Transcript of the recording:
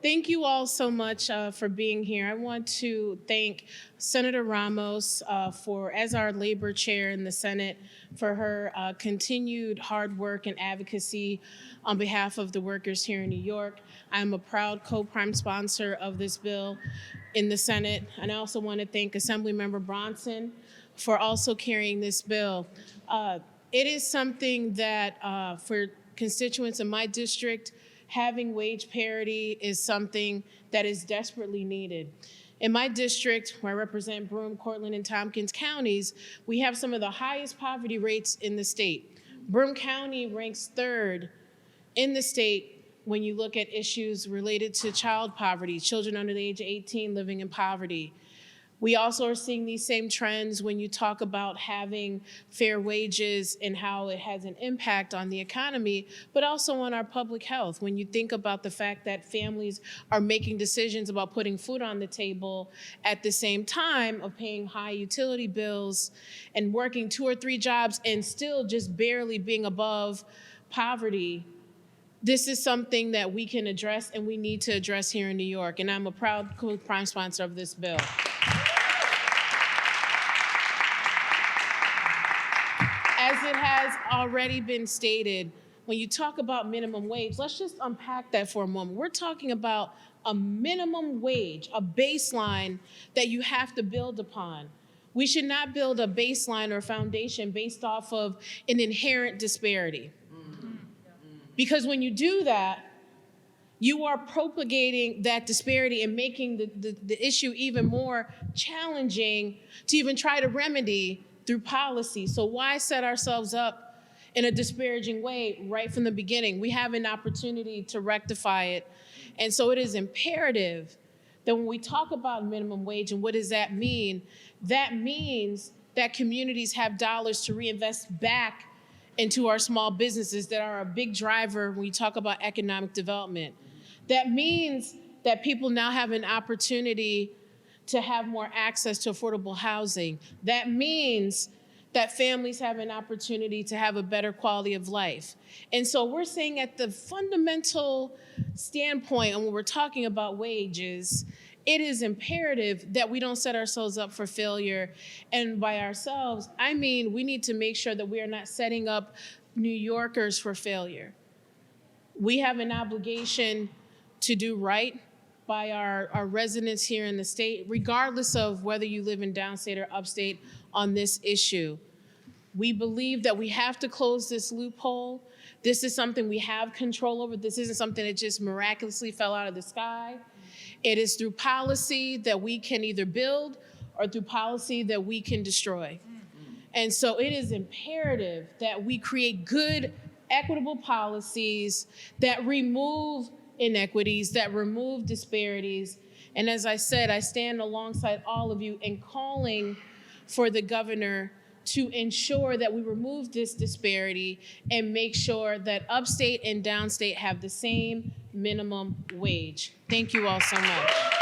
Thank you all so much for being here. I want to thank Senator Ramos as our labor chair in the Senate for her continued hard work and advocacy on behalf of the workers here in New York. I'm a proud co-prime sponsor of this bill in the Senate. And I also want to thank Assemblymember Bronson for also carrying this bill. It is something that for constituents in my district, having wage parity is something that is desperately needed. In my district, where I represent Broome, Cortland, and Tompkins counties, we have some of the highest poverty rates in the state. Broome County ranks third in the state when you look at issues related to child poverty, children under the age of 18 living in poverty. We also are seeing these same trends when you talk about having fair wages and how it has an impact on the economy, but also on our public health. When you think about the fact that families are making decisions about putting food on the table at the same time of paying high utility bills and working 2 or 3 jobs and still just barely being above poverty, this is something that we can address and we need to address here in New York. And I'm a proud co-prime sponsor of this bill. As it has already been stated, when you talk about minimum wage, let's just unpack that for a moment. We're talking about a minimum wage, a baseline that you have to build upon. We should not build a baseline or foundation based off of an inherent disparity. Because when you do that, you are propagating that disparity and making the issue even more challenging to even try to remedy through policy. So why set ourselves up in a disparaging way right from the beginning? We have an opportunity to rectify it. And so it is imperative that when we talk about minimum wage and what does that mean, that means that communities have dollars to reinvest back into our small businesses that are a big driver when we talk about economic development. That means that people now have an opportunity to have more access to affordable housing. That means that families have an opportunity to have a better quality of life. And so we're saying at the fundamental standpoint, and when we're talking about wages, it is imperative that we don't set ourselves up for failure. And by ourselves, I mean we need to make sure that we are not setting up New Yorkers for failure. We have an obligation to do right by our residents here in the state, regardless of whether you live in downstate or upstate on this issue. We believe that we have to close this loophole. This is something we have control over. This isn't something that just miraculously fell out of the sky. It is through policy that we can either build or through policy that we can destroy. And so it is imperative that we create good, equitable policies that remove inequities, that remove disparities. And as I said, I stand alongside all of you in calling for the governor to ensure that we remove this disparity and make sure that upstate and downstate have the same minimum wage. Thank you all so much.